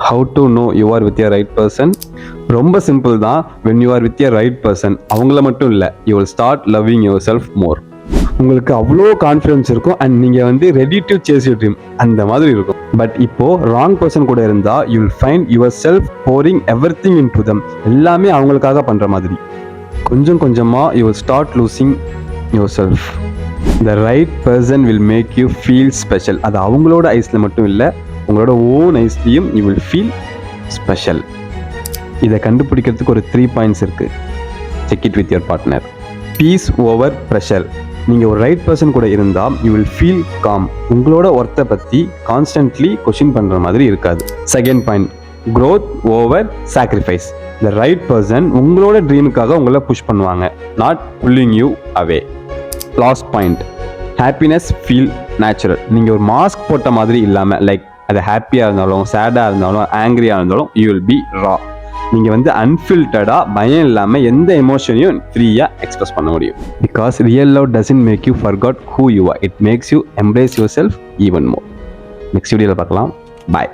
How to know you are with your right person? ரொம்ப simple தான். when you are with your right person, அவங்கள மட்டும் இல்லை, you will start loving yourself more. உங்களுக்கு அவ்வளோ confidence இருக்கும் அண்ட் நீங்கள் வந்து ready to chase your dream அந்த மாதிரி இருக்கும். பட் இப்போ ராங் பர்சன் கூட இருந்தால் you will find yourself boring everything into them. எல்லாமே அவங்களுக்காக பண்ணுற மாதிரி. கொஞ்சம் கொஞ்சமாக you will start losing yourself. The right person will make you feel special. அது அவங்களோட ஐஸில் மட்டும் இல்லை, உங்களோட ஓன் ஐஸ்லையும் யூ வில் ஃபீல் ஸ்பெஷல். இதை கண்டுபிடிக்கிறதுக்கு ஒரு 3 பாயிண்ட்ஸ் இருக்குது. Check it with your partner. Piece over pressure. நீங்கள் ஒரு ரைட் பர்சன் கூட இருந்தால் யூ வில் ஃபீல் காம். உங்களோட ஒர்த்தை பற்றி கான்ஸ்டன்ட்லி கொஷின் பண்ணுற மாதிரி இருக்காது. Second point, growth over sacrifice. The right person உங்களோட ட்ரீமுக்காக உங்களை புஷ் பண்ணுவாங்க, not pulling you away. Last point, happiness feel natural. நீங்கள் ஒரு மாஸ்க் போட்ட மாதிரி இல்லாமல், லைக் அது ஹாப்பியாக இருந்தாலும் சேடாக இருந்தாலும் ஆங்க்ரியாக இருந்தாலும் யூ வில் பி ரா. நீங்கள் வந்து அன்ஃபில்டர்டாக பயம் இல்லாமல் எந்த எமோஷனையும் ஃப்ரீயாக எக்ஸ்பிரஸ் பண்ண முடியும். Because real love doesn't make you forget who you are, it makes you embrace yourself even more. Next வீடியோவில் பார்க்கலாம். பாய்.